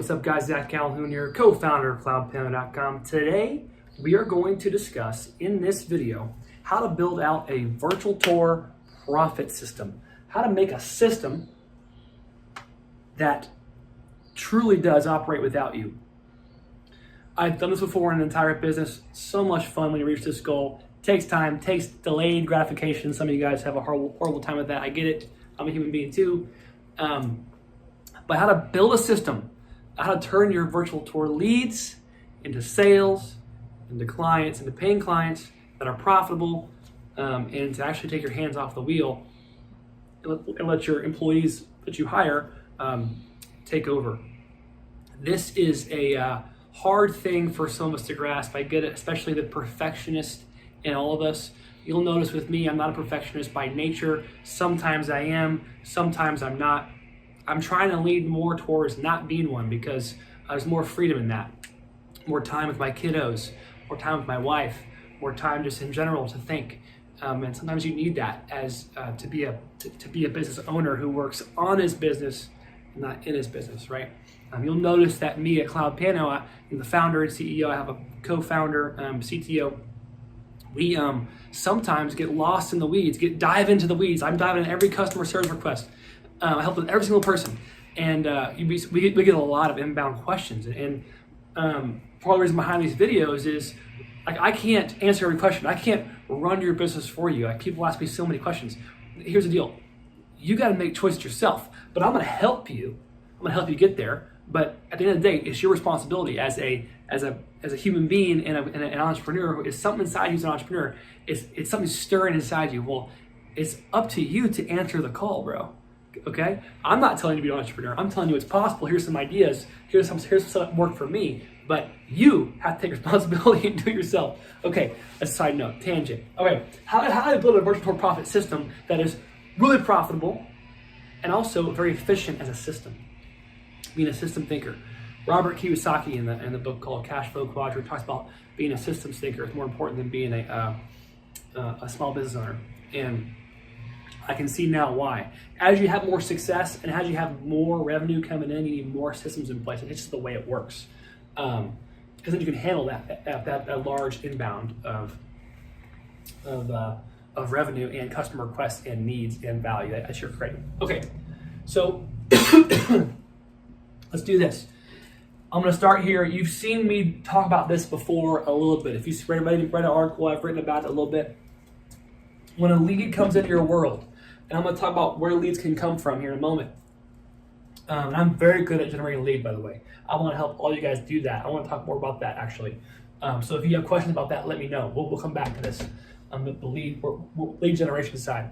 what's up guys, Zach Calhoun here, co-founder of CloudPano.com. Today, we are going to discuss in this video how to build out a virtual tour profit system. How to make a system that truly does operate without you. I've done this before in an entire business. So much fun when you reach this goal. Takes time, takes delayed gratification. Some of you guys have a horrible time with that. I get it. I'm a human being too. But how to build a system, how to turn your virtual tour leads into sales, into clients, into paying clients that are profitable, and to actually take your hands off the wheel and let your employees that you hire take over. This is a hard thing for some of us to grasp. I get it, especially the perfectionist in all of us. You'll notice with me, I'm not a perfectionist by nature. Sometimes I am, sometimes I'm not. I'm trying to lead more towards not being one because there's more freedom in that. More time with my kiddos, more time with my wife, more time just in general to think. And sometimes you need that as to be a business owner who works on his business, not in his business, right? You'll notice that me at Cloud Pano, I'm the founder and CEO. I have a co-founder, CTO. We sometimes get lost in the weeds, dive into the weeds. I'm diving in every customer service request. I help with every single person, and we get a lot of inbound questions. And part of the reason behind these videos is I can't answer every question. I can't run your business for you. People ask me so many questions. Here's the deal: you got to make choices yourself. But I'm going to help you. I'm going to help you get there. But at the end of the day, it's your responsibility as a human being and an entrepreneur. It's something inside you as an entrepreneur. It's something stirring inside you. Well, it's up to you to answer the call, bro. Okay? I'm not telling you to be an entrepreneur. I'm telling you it's possible. Here's some ideas. Here's some that work for me. But you have to take responsibility and do it yourself. Okay, a side note, tangent. Okay, how do I build a virtual tour profit system that is really profitable and also very efficient as a system? Being a system thinker. Robert Kiyosaki in the book called Cash Flow Quadrant talks about being a systems thinker is more important than being a small business owner. And I can see now why. As you have more success and as you have more revenue coming in, you need more systems in place. It's just the way it works. Because then you can handle that large inbound of revenue and customer requests and needs and value that you're creating. Okay, so let's do this. I'm going to start here. You've seen me talk about this before a little bit. If you've read an article, I've written about it a little bit. When a lead comes into your world, and I'm going to talk about where leads can come from here in a moment. And I'm very good at generating lead, by the way. I want to help all you guys do that. I want to talk more about that, actually. So if you have questions about that, let me know. We'll come back to this on the lead generation side.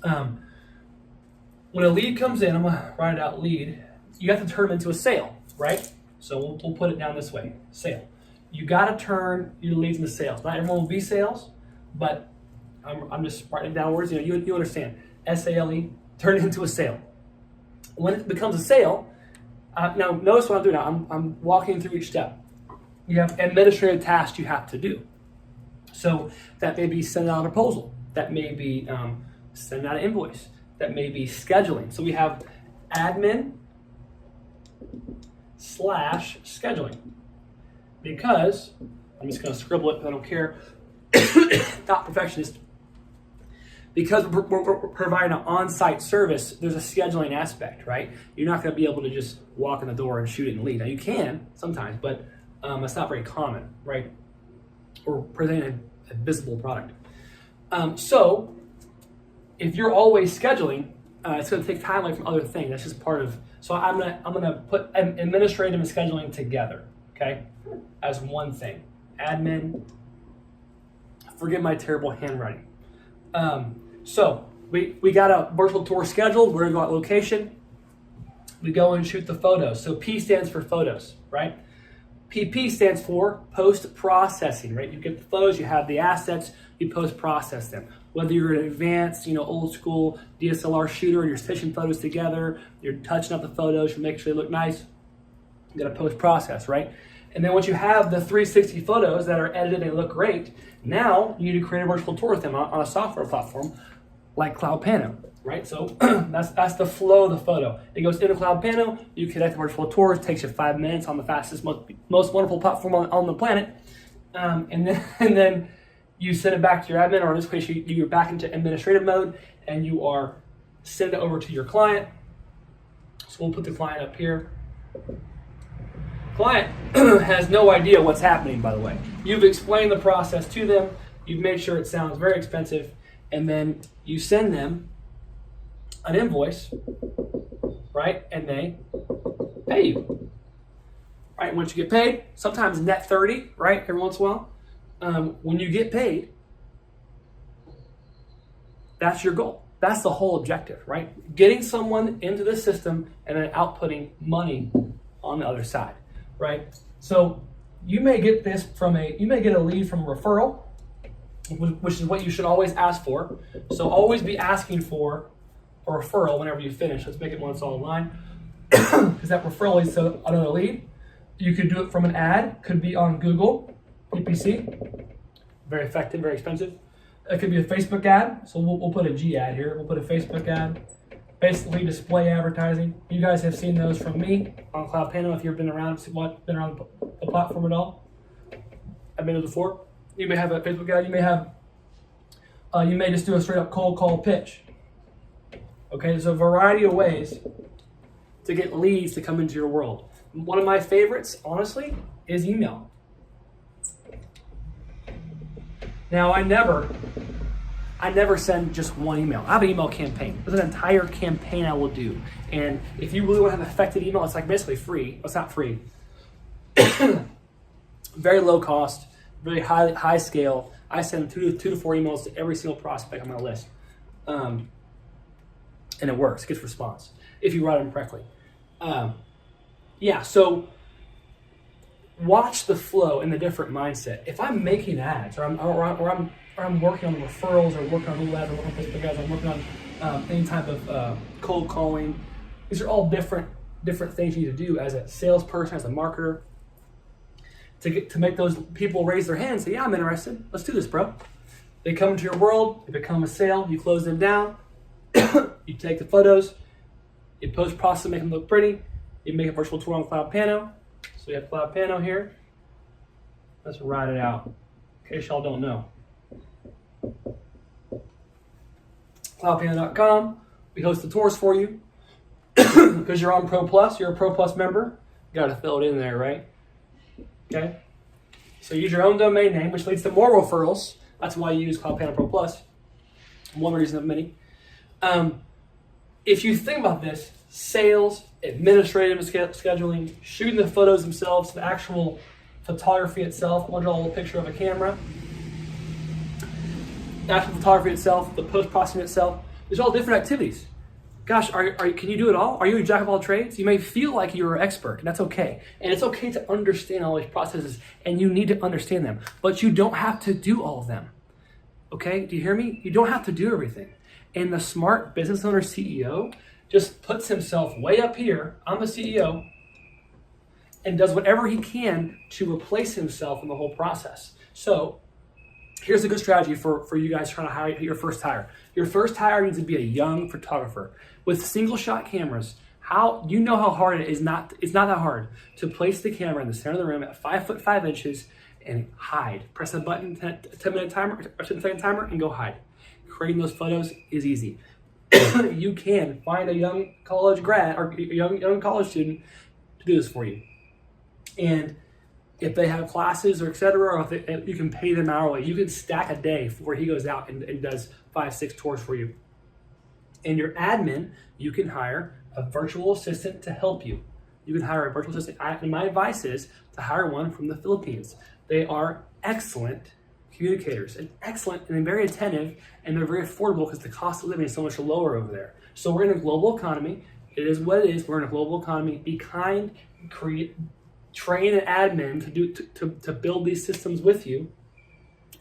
When a lead comes in, I'm going to write it out, lead. You have to turn them into a sale, right? So we'll put it down this way, sale. You got to turn your leads into sales. Not everyone will be sales, but I'm just writing down words. You understand. SALE, turn it into a sale. When it becomes a sale, now notice what I'm doing now. I'm walking through each step. You have administrative tasks you have to do. So that may be sending out a proposal. That may be sending out an invoice. That may be scheduling. So we have admin / scheduling. Because, I'm just going to scribble it, I don't care. Not perfectionist. Because we're providing an on-site service, there's a scheduling aspect, right? You're not going to be able to just walk in the door and shoot it and leave. Now you can sometimes, but it's not very common, right? Or presenting a visible product. So if you're always scheduling, it's going to take time away from other things. That's just part of. So I'm gonna put administrative and scheduling together, okay, as one thing. Admin. Forgive my terrible handwriting. So we got a virtual tour scheduled. We're gonna go out location. We go and shoot the photos. So P stands for photos, right? PP stands for post-processing, right? You get the photos, you have the assets, you post-process them. Whether you're an advanced, old school DSLR shooter and you're stitching photos together, you're touching up the photos, you make sure they look nice, you gotta post-process, right? And then once you have the 360 photos that are edited and look great, now you need to create a virtual tour with them on a software platform like Cloud Pano. right? So that's the flow of the photo. It goes into Cloud Pano, you connect the virtual tour, it takes you 5 minutes on the fastest, most wonderful platform on the planet. And then you send it back to your admin, or in this case, you're back into administrative mode, and you are send it over to your client. So we'll put the client up here. Client has no idea what's happening, by the way. You've explained the process to them. You've made sure it sounds very expensive, and then you send them an invoice, right? And they pay you, right? Once you get paid, sometimes net 30, right? Every once in a while. When you get paid, that's your goal. That's the whole objective, right? Getting someone into the system and then outputting money on the other side, right? So you may get you may get a lead from a referral, which is what you should always ask for. So always be asking for a referral whenever you finish. Let's make it one that's all online, because that referral leads to another lead. You could do it from an ad, could be on Google, PPC, very effective, very expensive. It could be a Facebook ad, so we'll put a G ad here. We'll put a Facebook ad, basically display advertising. You guys have seen those from me on Cloud Pano if you've been around the platform at all. I've been there before. You may have a Facebook ad. You may just do a straight up cold call pitch. Okay, there's a variety of ways to get leads to come into your world. One of my favorites, honestly, is email. Now, I never send just one email. I have an email campaign. There's an entire campaign I will do. And if you really want to have effective email, it's like basically free. It's not free. Very low cost, very high scale. I send two to four emails to every single prospect on my list. And it works. It gets response if you write them correctly. So watch the flow and the different mindset. If I'm making ads, or I'm working on referrals, or working on Google ads, or working on Facebook ads, I'm working on any type of cold calling. These are all different things you need to do as a salesperson, as a marketer, to make those people raise their hand and say, "Yeah, I'm interested. Let's do this, bro." They come into your world. They become a sale. You close them down. You take the photos. You post-process, make them look pretty. You make a virtual tour on Cloud Pano. So we have Cloud Pano here. Let's write it out, in case y'all don't know. CloudPano.com. We host the tours for you. Because you're on Pro Plus, you're a Pro Plus member. You got to fill it in there, right? Okay. So use your own domain name, which leads to more referrals. That's why you use Cloud Pano Pro Plus. One reason of many. If you think about this, sales, administrative scheduling, shooting the photos themselves, the actual photography itself, I'll draw a little picture of a camera. The actual photography itself, the post-processing itself, these are all different activities. Gosh, can you do it all? Are you a jack of all trades? You may feel like you're an expert, and that's okay. And it's okay to understand all these processes, and you need to understand them. But you don't have to do all of them. Okay, do you hear me? You don't have to do everything. And the smart business owner CEO just puts himself way up here, I'm the CEO, and does whatever he can to replace himself in the whole process. So here's a good strategy for you guys trying to hire your first hire. Your first hire needs to be a young photographer with single shot cameras. How hard it is? It's not that hard to place the camera in the center of the room at 5'5" and hide. Press a button, 10-minute timer or 10-second timer, and go hide. Creating those photos is easy. You can find a young college grad or a young college student to do this for you. And if they have classes or etc., or if you can pay them hourly, you can stack a day where he goes out and does 5-6 tours for you. And your admin, you can hire a virtual assistant to help you. You can hire a virtual assistant. And my advice is to hire one from the Philippines. They are excellent communicators and excellent and very attentive, and they're very affordable because the cost of living is so much lower over there. So we're in a global economy. It is what it is. We're in a global economy. Be kind, train an admin to build these systems with you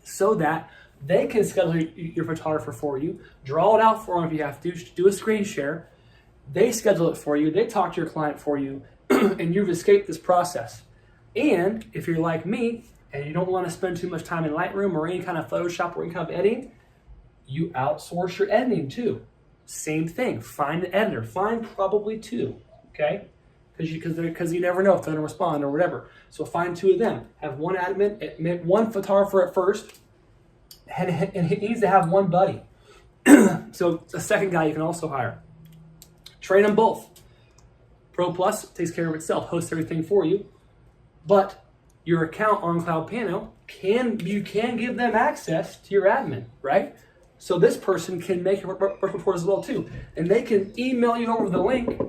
so that they can schedule your photographer for you, draw it out for them if you have to, do a screen share. They schedule it for you. They talk to your client for you, and you've escaped this process. And if you're like me, and you don't want to spend too much time in Lightroom or any kind of Photoshop or any kind of editing, you outsource your editing too. Same thing. Find an editor. Find probably two, okay? Because you never know if they're going to respond or whatever. So find two of them. Have one admin, one photographer at first, and he needs to have one buddy. So a second guy you can also hire. Train them both. Pro Plus takes care of itself, hosts everything for you, but your account on Cloud Piano you can give them access to your admin, right? So this person can make a report as well too, and they can email you over the link.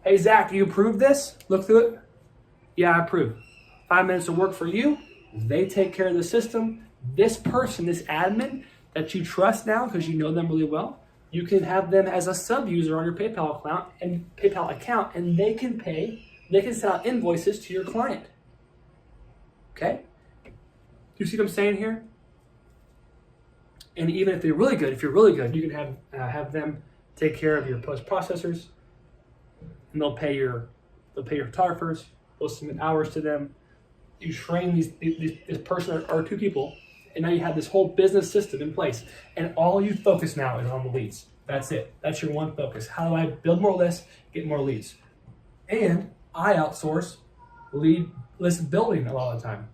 Hey Zach, do you approve this? Look through it. Yeah, I approve. 5 minutes of work for you. They take care of the system. This person, this admin that you trust now because you know them really well, you can have them as a sub-user on your PayPal account, and they can send out invoices to your client. Okay? Do you see what I'm saying here? And even if you're really good, you can have them take care of your post-processors, and they'll pay your photographers. They'll submit hours to them. You train this person or two people, and now you have this whole business system in place. And all you focus now is on the leads. That's it. That's your one focus. How do I build more lists, get more leads? And I outsource lead list building a lot of the time.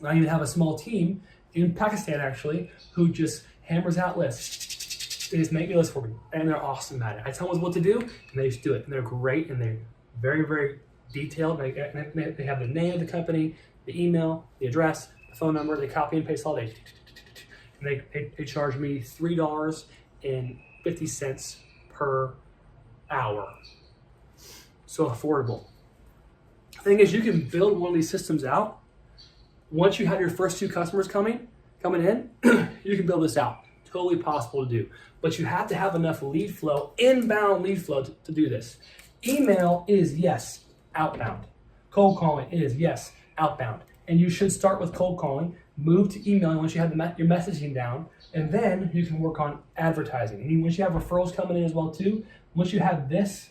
I even have a small team in Pakistan actually who just hammers out lists. They just make me lists for me, and they're awesome at it. I tell them what to do, and they just do it. And they're great, and they're very, very detailed. They have the name of the company, the email, the address, the phone number. They copy and paste all day. And they charge me $3.50 per hour. So affordable. The thing is, you can build one of these systems out. Once you have your first two customers coming in, you can build this out. Totally possible to do. But you have to have enough lead flow, inbound lead flow to do this. Email is yes, outbound. Cold calling is yes, outbound. And you should start with cold calling, move to emailing once you have your messaging down, and then you can work on advertising. And once you have referrals coming in as well too, once you have this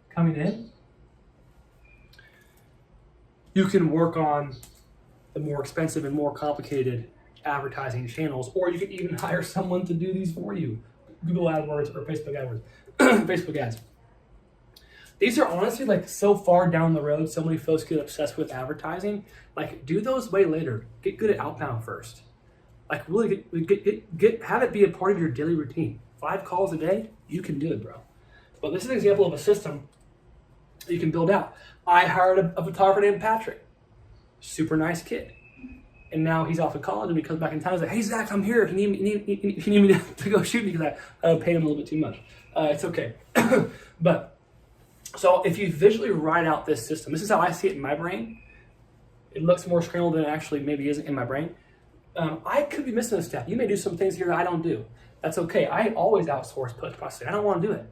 coming in, you can work on the more expensive and more complicated advertising channels, or you can even hire someone to do these for you. Google AdWords or Facebook AdWords, Facebook ads. These are honestly like so far down the road. So many folks get obsessed with advertising. Like, do those way later. Get good at outbound first. Like, really have it be a part of your daily routine. 5 calls a day, you can do it, bro. But this is an example of a system that you can build out. I hired a photographer named Patrick. Super nice kid. And now he's off to college, and he comes back in town. He's like, "Hey Zach, I'm here. If you need me to go shoot," because I paid him a little bit too much. It's okay. But so if you visually write out this system, this is how I see it in my brain. It looks more scrambled than it actually maybe isn't in my brain. I could be missing a step. You may do some things here that I don't do. That's okay. I always outsource post-processing. I don't want to do it.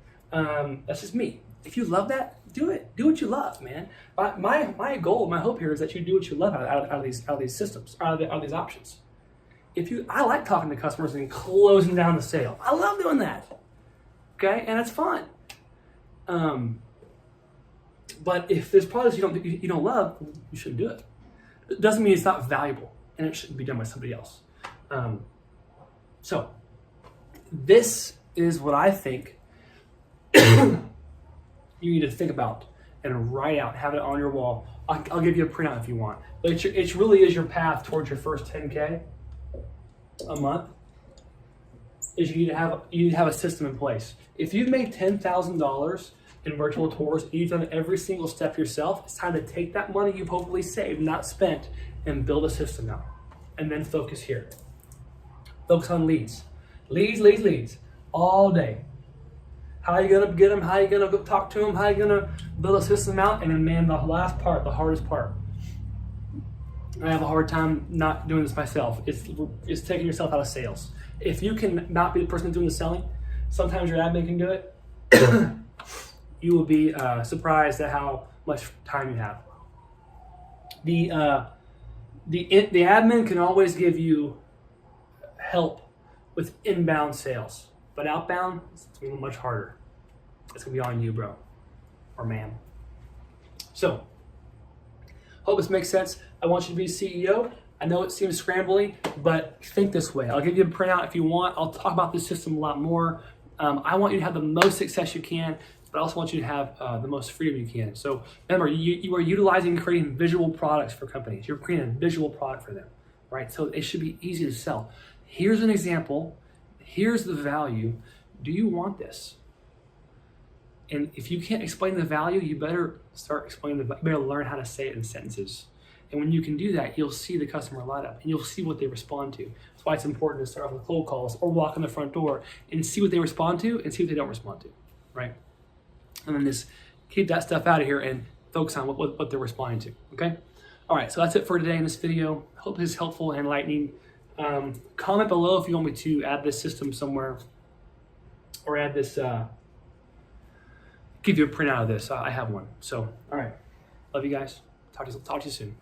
That's just me. If you love that, do it. Do what you love, man. My goal, my hope here is that you do what you love out of these systems, out of these options. I like talking to customers and closing down the sale. I love doing that. Okay, and it's fun. But if there's products you don't love, you shouldn't do it. It doesn't mean it's not valuable, and it shouldn't be done by somebody else. So this is what I think you need to think about and write out, have it on your wall. I'll give you a printout if you want. But it really is your path towards your first 10K a month. Is you need to have a system in place. If you've made $10,000 in virtual tours, and you've done every single step yourself, it's time to take that money you've hopefully saved, not spent, and build a system now. And then focus here. Focus on leads. Leads all day. How are you gonna get them? How are you gonna go talk to them? How are you gonna build a system out? And then, man, the last part, the hardest part. I have a hard time not doing this myself. It's taking yourself out of sales. If you can not be the person doing the selling, sometimes your admin can do it. You will be surprised at how much time you have. The admin can always give you help with inbound sales, but outbound, it's gonna be much harder. It's gonna be on you, bro, or ma'am. So, hope this makes sense. I want you to be CEO. I know it seems scrambly, but think this way. I'll give you a printout if you want. I'll talk about this system a lot more I want you to have the most success you can, but I also want you to have the most freedom you can. So remember, you are utilizing and creating visual products for companies. You're creating a visual product for them, right? So it should be easy to sell. Here's an example. Here's the value. Do you want this? And if you can't explain the value, you better start explaining you better learn how to say it in sentences. And when you can do that, you'll see the customer light up and you'll see what they respond to. That's why it's important to start off with cold calls or walk in the front door and see what they respond to and see what they don't respond to, right? And then just keep that stuff out of here and focus on what they're responding to, okay? All right, so that's it for today in this video. Hope this is helpful and enlightening. Comment below if you want me to add this system somewhere or add this, give you a printout of this. I have one. So, all right, love you guys. Talk to you soon.